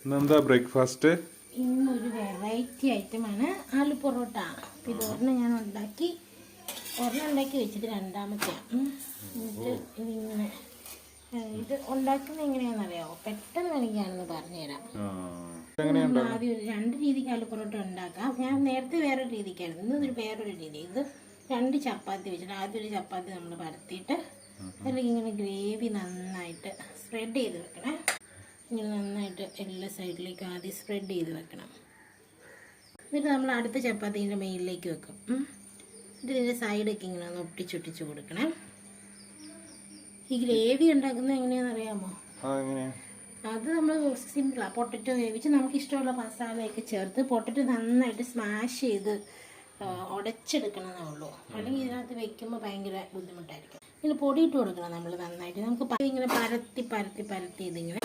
ഇന്നെന്താ ബ്രേക്ക്ഫാസ്റ്റ്? ഇന്നൊരു വെറൈറ്റി ഐറ്റമാണ് ആലു പൊറോട്ട. ഇത് ഒരെണ്ണം ഞാൻ ഉണ്ടാക്കി വെച്ചിട്ട് രണ്ടാമത്തെയാണ്. എന്നിട്ട് ഇതിങ്ങനെ ഇത് ഉണ്ടാക്കുന്നത് എങ്ങനെയാണെന്നറിയാമോ? പെട്ടെന്ന് എനിക്കാണെന്ന് പറഞ്ഞുതരാം. നമ്മൾ ആദ്യം ഒരു 2 രീതിക്ക് ആലു പൊറോട്ട ഉണ്ടാക്കാം. ഞാൻ നേരത്തെ വേറൊരു രീതിക്കായിരുന്നു, ഇന്നൊരു വേറൊരു രീതി. ഇത് 2 ചപ്പാത്തി വെച്ചിട്ട് ആദ്യം ഒരു ചപ്പാത്തി നമ്മൾ പരത്തിയിട്ട് അല്ലെങ്കിൽ ഇങ്ങനെ ഗ്രേവി നന്നായിട്ട് സ്പ്രെഡ് ചെയ്ത് വെക്കണം. ഇങ്ങനെ നന്നായിട്ട് എല്ലാ സൈഡിലേക്കും ആദ്യം സ്പ്രെഡ് ചെയ്ത് വെക്കണം. എന്നിട്ട് നമ്മൾ അടുത്ത ചപ്പാത്തീൻ്റെ മേലിലേക്ക് വെക്കും. എന്നിട്ട് ഇതിൻ്റെ സൈഡൊക്കെ ഇങ്ങനെ ഒന്ന് ഒട്ടിച്ചൊട്ടിച്ച് കൊടുക്കണം. ഈ ഗ്രേവി ഉണ്ടാക്കുന്നത് എങ്ങനെയാണെന്ന് അറിയാമോ? അത് നമ്മൾ സിമ്പിളാണ്. പൊട്ടറ്റോ വേവിച്ച് നമുക്ക് ഇഷ്ടമുള്ള മസാലയൊക്കെ ചേർത്ത് പൊട്ടറ്റോ നന്നായിട്ട് സ്മാഷ് ചെയ്ത് ഉടച്ചെടുക്കണമെന്നേ ഉള്ളൂ. അല്ലെങ്കിൽ ഇതിനകത്ത് വെക്കുമ്പോൾ ഭയങ്കര ബുദ്ധിമുട്ടായിരിക്കും. ഇങ്ങനെ പൊടിയിട്ട് കൊടുക്കണം നമ്മൾ നന്നായിട്ട്. നമുക്ക് ഇങ്ങനെ പരത്തി ഇതിങ്ങനെ